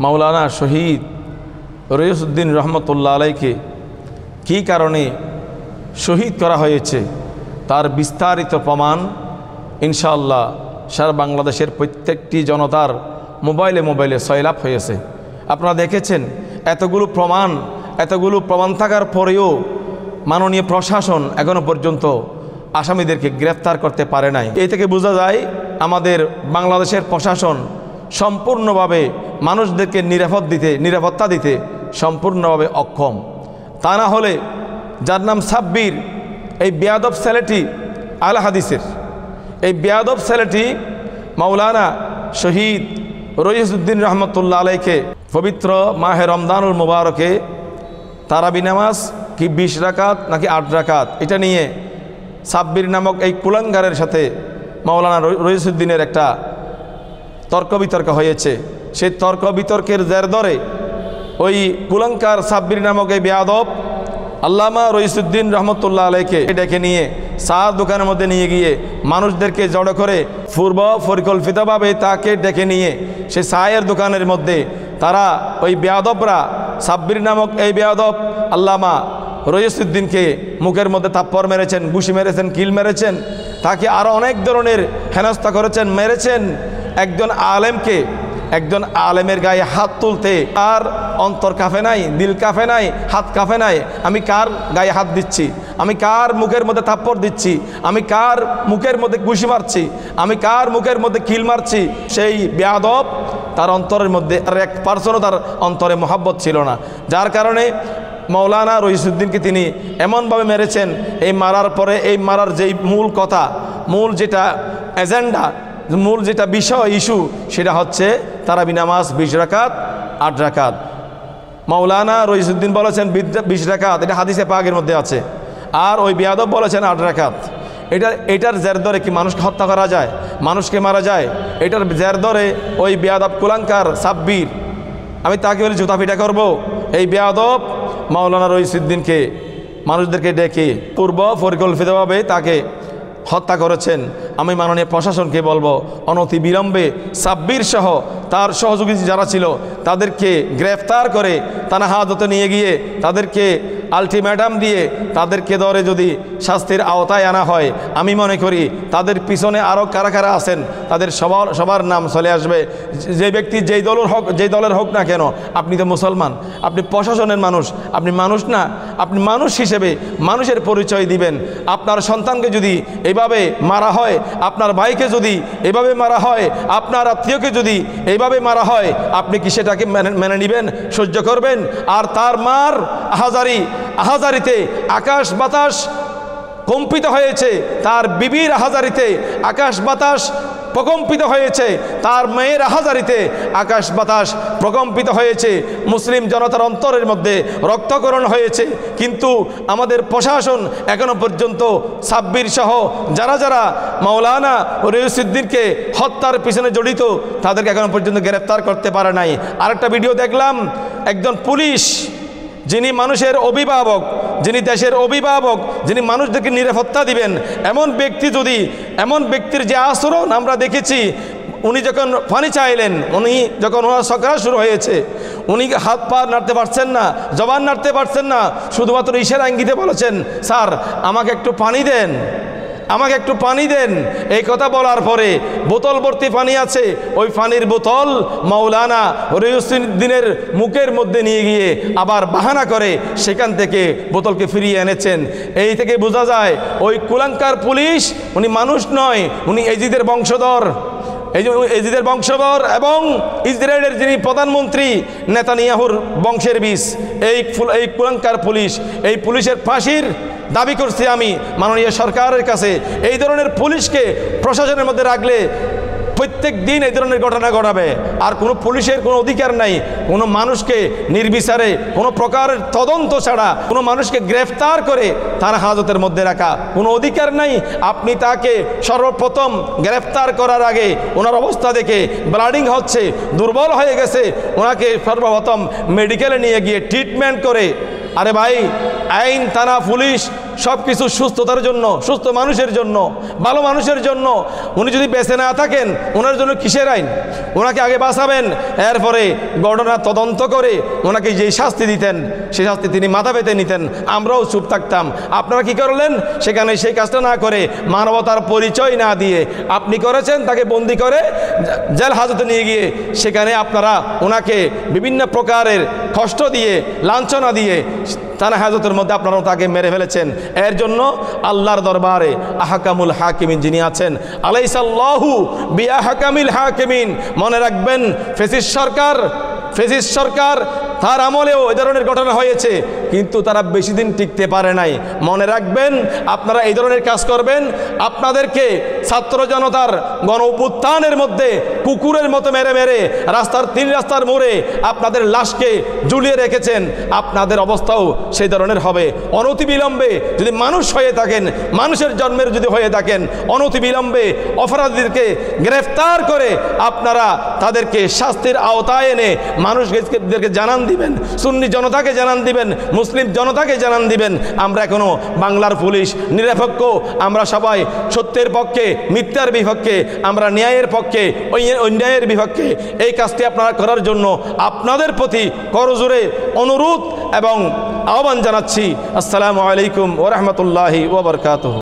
মাওলানা শহীদ রইসউদ্দিন রহমতুল্লাহ আলাইকে কী কারণে শহীদ করা হয়েছে তার বিস্তারিত প্রমাণ ইনশাআল্লাহ সারা বাংলাদেশের প্রত্যেকটি জনতার মোবাইলে সয়লাভ হয়েছে। আপনারা দেখেছেন এতগুলো প্রমাণ থাকার পরেও মাননীয় প্রশাসন এখনও পর্যন্ত আসামিদেরকে গ্রেফতার করতে পারে নাই। এই থেকে বোঝা যায় আমাদের বাংলাদেশের প্রশাসন সম্পূর্ণভাবে মানুষদেরকে নিরাপত্তা দিতে সম্পূর্ণভাবে অক্ষম। তা না হলে যার নাম সাব্বির, এই বেয়াদব ছেলেটি আল হাদিসের, এই বেয়াদব ছেলেটি মাওলানা শহীদ রইসউদ্দিন রহমতুল্লাহ আলাইকে পবিত্র মাহে রমজানুল মুবারকে তারাবি নামাজ কি 20 রাকাত নাকি 8 রাকাত এটা নিয়ে সাব্বির নামক এই কুলাঙ্গারের সাথে মাওলানা রইসউদ্দিনের একটা তর্ক বিতর্ক হয়েছে। সেই তর্ক বিতর্কের জের ধরে ওই কুলাঙ্কার সাব্বির নামক এই বেয়াদব আল্লামা রইসউদ্দিন রহমতুল্লাহ আলাইকে ডেকে নিয়ে চার দোকানের মধ্যে নিয়ে গিয়ে মানুষদেরকে জড়ো করে পূর্ব পরিকল্পিতভাবে তাকে ডেকে নিয়ে সে চায়ের দোকানের মধ্যে তারা ওই বেয়াদবরা সাব্বির নামক এই বেয়াদব আল্লামা রইসউদ্দিনকে মুখের মধ্যে থাপ্পড় মেরেছেন, ঘুষি মেরেছেন, কিল মেরেছেন, তাকে আরও অনেক ধরনের হেনস্থা করেছেন, মেরেছেন। একজন আলেমের গায়ে হাত তুলতে আর অন্তর কাঁপে নাই, দিল কাঁপে নাই, হাত কাঁপে নাই। আমি কার গায়ে হাত দিচ্ছি, আমি কার মুখের মধ্যে থাপ্পড় দিচ্ছি, আমি কার মুখের মধ্যে ঘুষি মারছি, আমি কার মুখের মধ্যে কিল মারছি, সেই বেয়াদব তার অন্তরের মধ্যে আর 1% তার অন্তরে মহব্বত ছিল না। যার কারণে মাওলানা রইসউদ্দিনকে তিনি এমনভাবে মেরেছেন, এই মারার পরে এই মারার যেই মূল কথা, মূল যেটা এজেন্ডা, মূল যেটা বিষয় ইস্যু, সেটা হচ্ছে তারাবি নামাজ 20 রাকাত 8 রাকাত। মাওলানা রইসউদ্দিন বলেছেন 20 রাকাত, এটা হাদিসে পাকের মধ্যে আছে, আর ওই বেয়াদব বলেছেন 8 রাকাত। এটার জের ধরে কি মানুষকে হত্যা করা যায়, মানুষকে মারা যায়? এটার জের ধরে ওই বেয়াদব কুলাঙ্কার সাব্বির, আমি তাকে বলে জুতা পিটা করবো। এই বেয়াদব মাওলানা রইসউদ্দিনকে মানুষদেরকে ডেকে পূর্ব পরিকল্পিতভাবে তাকে হত্যা করেছেন। আমি মাননীয় প্রশাসনকে বলবো অনতি বিলম্বে সাব্বির সহ তার সহযোগী যারা ছিল তাদেরকে গ্রেফতার করে থানা হাজতে নিয়ে গিয়ে তাদেরকে আলটিমেটাম দিয়ে তাদেরকে ধরে যদি শাস্তির আওতায় আনা হয়, আমি মনে করি তাদের পিছনে আরও কারা কারা আছেন তাদের সবার নাম চলে আসবে। যে ব্যক্তি যেই দলের হোক না কেন, আপনি তো মুসলমান, আপনি প্রশাসনের মানুষ, আপনি মানুষ না, আপনি মানুষ হিসেবে মানুষের পরিচয় দিবেন। আপনার সন্তানকে যদি এভাবে মারা হয়, আপনার ভাইকে যদি এভাবে মারা হয়, আপনার আত্মীয়কে যদি এইভাবে মারা হয়, আপনি কি সেটাকে মেনে নেবেন, সহ্য করবেন? আর তার মার আহাজারিতে আকাশ বাতাস কম্পিত হয়েছে, তার বিবির আহাজারিতে আকাশ বাতাস প্রকম্পিত হয়েছে, তার মেয়ের আহাজারিতে আকাশ বাতাস প্রকম্পিত হয়েছে, মুসলিম জনতার অন্তরের মধ্যে রক্তকরণ হয়েছে। কিন্তু আমাদের প্রশাসন এখনো পর্যন্ত সাব্বির সহ যারা মাওলানা রইসউদ্দিনকে হত্যার পিছনে জড়িত তাদেরকে এখনো পর্যন্ত গ্রেফতার করতে পারে নাই। আরেকটা ভিডিও দেখলাম, একজন পুলিশ যিনি মানুষের অভিভাবক, যিনি দেশের অভিভাবক, যিনি মানুষদেরকে নিরাপত্তা দিবেন, এমন ব্যক্তির যে আচরণ আমরা দেখেছি, উনি যখন পানি চাইলেন, যখন ওনার সকাল শুরু হয়েছে, উনি হাত পা নাড়তে পারছেন না, জবান নাড়তে পারছেন না, শুধুমাত্র ইশারা ইঙ্গিতে বলেছেন, স্যার আমাকে একটু পানি দেন, আমাকে একটু পানি দেন। এই কথা বলার পরে বোতল ভর্তি পানি আছে, ওই পানির বোতল মাওলানা রইসউদ্দিনের মুখের মধ্যে নিয়ে গিয়ে আবার বাহানা করে সেখান থেকে বোতলকে ফিরিয়ে এনেছেন। এই থেকে বোঝা যায় ওই কুলাঙ্কার পুলিশ, উনি মানুষ নয়, উনি এজিদের বংশধর, এবং ইসরায়েলের যিনি প্রধানমন্ত্রী নেতানিয়াহুর বংশের বীজ। এই কুলাঙ্কার পুলিশ, এই পুলিশের ফাঁসির দাবি করছি আমি মাননীয় সরকারের কাছে। এই ধরনের পুলিশকে প্রশাসনের মধ্যে রাখলে প্রত্যেক দিন এই ধরনের ঘটনা ঘটাবে। আর কোনো পুলিশের কোনো অধিকার নাই কোনো মানুষকে নির্বিচারে কোনো প্রকারের তদন্ত ছাড়া কোনো মানুষকে গ্রেফতার করে থানা হাজতের মধ্যে রাখা কোনো অধিকার নাই। আপনি তাকে সর্বপ্রথম গ্রেফতার করার আগে ওনার অবস্থা দেখে ব্লাডিং হচ্ছে, দুর্বল হয়ে গেছে, ওনাকে সর্বপ্রথম মেডিকেলে নিয়ে গিয়ে ট্রিটমেন্ট করে। আরে ভাই, আইন, থানা, পুলিশ সব কিছু সুস্থতার জন্য, সুস্থ মানুষের জন্য, ভালো মানুষের জন্য। উনি যদি বেঁচে না থাকেন, ওনার জন্য কিসের আইন? ওনাকে আগে বাঁচাবেন, এরপরে ঘটনা তদন্ত করে ওনাকে যেই শাস্তি দিতেন সেই শাস্তি তিনি মাথা পেতে নিতেন, আমরাও চুপ থাকতাম। আপনারা কি করলেন? সেখানে সেই কাজটা না করে, মানবতার পরিচয় না দিয়ে আপনি করেছেন, তাকে বন্দি করে জেল হাজতে নিয়ে গিয়ে সেখানে আপনারা ওনাকে বিভিন্ন প্রকারের কষ্ট দিয়ে, লাঞ্ছনা দিয়ে থানা হাজতের মধ্যে আপনারা তাকে মেরে ফেলেছেন। এর জন্য আল্লাহর দরবারে আহকামুল হাকিমিন যিনি আছেন, আলাইসাল্লাহু বিআহকামিল হাকিমিন। মনে রাখবেন, ফেসিস সরকার তার আমলেও এই ধরনের ঘটনা হয়েছে, কিন্তু তারা বেশি দিন টিকতে পারে নাই। মনে রাখবেন, আপনারা এই ধরনের কাজ করবেন, আপনাদেরকে ছাত্র জনতার গণ অভ্যুত্থানের মধ্যে কুকুরের মতো মেরে মেরে তিন রাস্তার মোড়ে আপনাদের লাশকে ঝুলিয়ে রেখেছেন, আপনাদের অবস্থাও সেই ধরনের হবে। অনতিবিলম্বে যদি মানুষ হয়ে থাকেন, মানুষের জন্মের যদি হয়ে থাকেন, অনতিবিলম্বে অপরাধীদেরকে গ্রেফতার করে আপনারা তাদেরকে শাস্তির আওতায় এনে মানুষদেরকে জানান দিবেন, সুন্নি জনতাকে জানান দিবেন, মুসলিম জনতাকে জানান দিবেন। আমরা এখনো বাংলার পুলিশ নিরপেক্ষ, আমরা সবাই সত্যের পক্ষে, মিথ্যার বিপক্ষে, আমরা ন্যায়ের পক্ষে, অন্যায়ের বিপক্ষে। এই কাজটি আপনারা করার জন্য আপনাদের প্রতি করজোরে অনুরোধ এবং আহ্বান জানাচ্ছি। আসসালামু আলাইকুম ওয়া রাহমাতুল্লাহি ওয়া বারাকাতুহু।